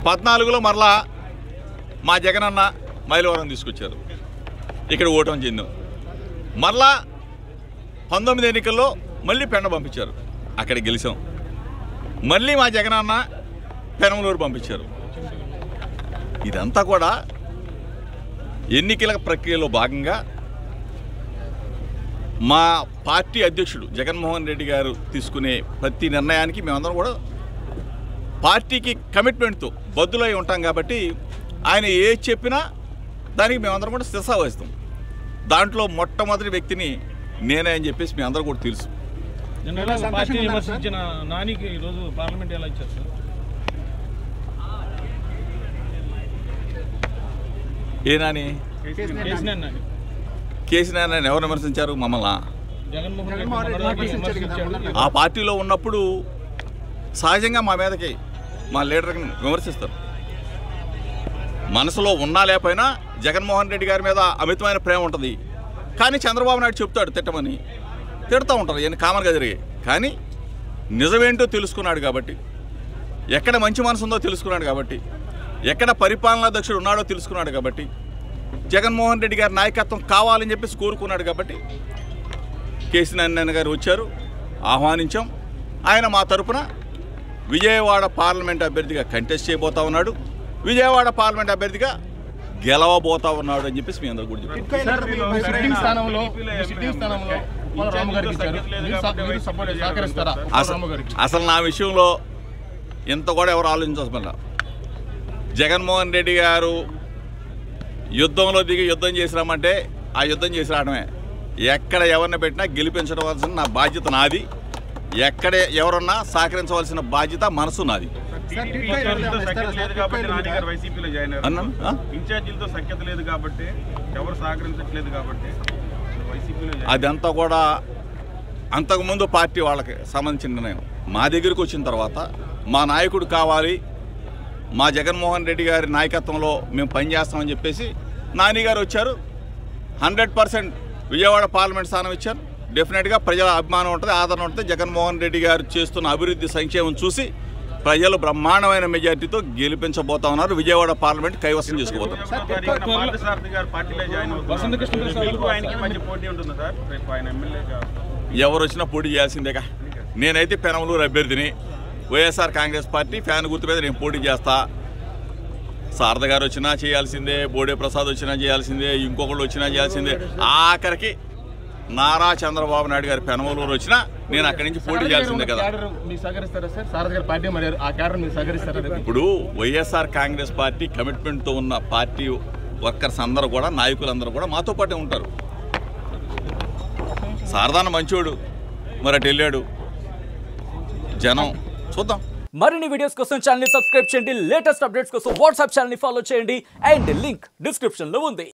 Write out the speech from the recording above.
14లో మరలా మా జగనన్న మైలవరం తీసుకొచ్చారు, ఇక్కడ ఓటమి చెందాం. మరలా 19 ఎన్నికల్లో మళ్ళీ పెండ పంపించారు, అక్కడ గెలిచాం. మళ్ళీ మా జగనన్న పెనమలూరు పంపించారు. ఇదంతా కూడా ఎన్నికల ప్రక్రియలో భాగంగా మా పార్టీ అధ్యక్షుడు జగన్మోహన్ రెడ్డి గారు తీసుకునే ప్రతి నిర్ణయానికి మేమందరం కూడా పార్టీకి కమిట్మెంట్తో బద్దులై ఉంటాం. కాబట్టి ఆయన ఏది చెప్పినా దానికి మేమందరం కూడా శిరసా వహిస్తాం. దాంట్లో మొట్టమొదటి వ్యక్తిని నేనే అని చెప్పేసి మీ అందరూ కూడా తెలుసు. పార్టీ విమర్శించిన నానికి ఈరోజు పార్లమెంట్ ఎలా ఇచ్చారు సార్? ఏ నాని? కేసీఆర్ ఎవరు విమర్శించారు? మమ్మల్ని. ఆ పార్టీలో ఉన్నప్పుడు సహజంగా మా మీదకి మా లీడర్ని విమర్శిస్తారు. మనసులో ఉన్నా లేకపోయినా జగన్మోహన్ రెడ్డి గారి మీద అమితమైన ప్రేమ ఉంటుంది. కానీ చంద్రబాబు నాయుడు చెప్తాడు తిట్టమని, తిడుతూ ఉంటారు, ఇవన్నీ కామన్గా జరిగాయి. కానీ నిజమేంటో తెలుసుకున్నాడు కాబట్టి, ఎక్కడ మంచి మనసు ఉందో తెలుసుకున్నాడు కాబట్టి, ఎక్కడ పరిపాలనాధ్యక్షుడు ఉన్నాడో తెలుసుకున్నాడు కాబట్టి, జగన్మోహన్ రెడ్డి గారి నాయకత్వం కావాలని చెప్పేసి కోరుకున్నాడు కాబట్టి కేసీఆర్ గారు వచ్చారు, ఆహ్వానించాం. ఆయన మా తరపున విజయవాడ పార్లమెంట్ అభ్యర్థిగా కంటెస్ట్ చేయబోతా ఉన్నాడు, విజయవాడ పార్లమెంట్ అభ్యర్థిగా గెలవబోతా ఉన్నాడు అని చెప్పేసి మీ అందరూ కూడా చెప్పారు. అసలు నా విషయంలో ఇంత కూడా ఎవరు ఆలోచించాల్సిన, జగన్మోహన్ రెడ్డి గారు యుద్ధంలో దిగి యుద్ధం చేసి రమ్మంటే ఆ యుద్ధం చేసి రావడమే. ఎక్కడ ఎవరిని పెట్టినా గెలిపించవలసిన నా బాధ్యత నాది, ఎక్కడ ఎవరన్నా సహకరించవలసిన బాధ్యత మనసు నాది. అదంతా కూడా అంతకుముందు పార్టీ వాళ్ళకి సంబంధించిన నిర్ణయం. మా దగ్గరికి వచ్చిన తర్వాత మా నాయకుడు కావాలి, మా జగన్మోహన్ రెడ్డి గారి నాయకత్వంలో మేము పనిచేస్తామని చెప్పేసి నాని గారు వచ్చారు. 100% విజయవాడ పార్లమెంట్ స్థానం ఇచ్చారు. డెఫినెట్గా ప్రజల అభిమానం ఉంటుంది, ఆదరణ ఉంటుంది. జగన్మోహన్ రెడ్డి గారు చేస్తున్న అభివృద్ధి సంక్షేమం చూసి ప్రజలు బ్రహ్మాండమైన మెజార్టీతో గెలిపించబోతా ఉన్నారు. విజయవాడ పార్లమెంట్ కైవసం చేసుకోబోతున్నారు. ఎవరు వచ్చినా పోటీ చేయాల్సిందేగా. నేనైతే పెనమలూరు అభ్యర్థిని, వైఎస్ఆర్ కాంగ్రెస్ పార్టీ ఫ్యాన్ గుర్తు మీద నేను పోటీ చేస్తా. శారద గారు వచ్చినా చేయాల్సిందే, బోడే ప్రసాద్ వచ్చినా చేయాల్సిందే, ఇంకొకళ్ళు వచ్చినా చేయాల్సిందే. ఆఖరికి నారా చంద్రబాబు నాయుడు గారి పెనమలూరు వచ్చినా నేను అక్కడి నుంచి పోటీ చేయాల్సిందే కదా. ఇప్పుడు వైఎస్ఆర్ కాంగ్రెస్ పార్టీ కమిట్మెంట్తో ఉన్న పార్టీ వర్కర్స్ అందరూ కూడా, నాయకులందరూ కూడా మాతో పాటే ఉంటారు. శారదాన మంచోడు, మరి అటు వెళ్ళాడు. జనం చూద్దాం. మరిన్ని వీడియోస్ కోసం ఛానల్ ని సబ్స్క్రైబ్ చేయండి. లేటెస్ట్ అప్డేట్స్ కోసం వాట్సాప్ ఛానల్ ని ఫాలో చేయండి. అండ్ లింక్ డిస్క్రిప్షన్ లో ఉంది.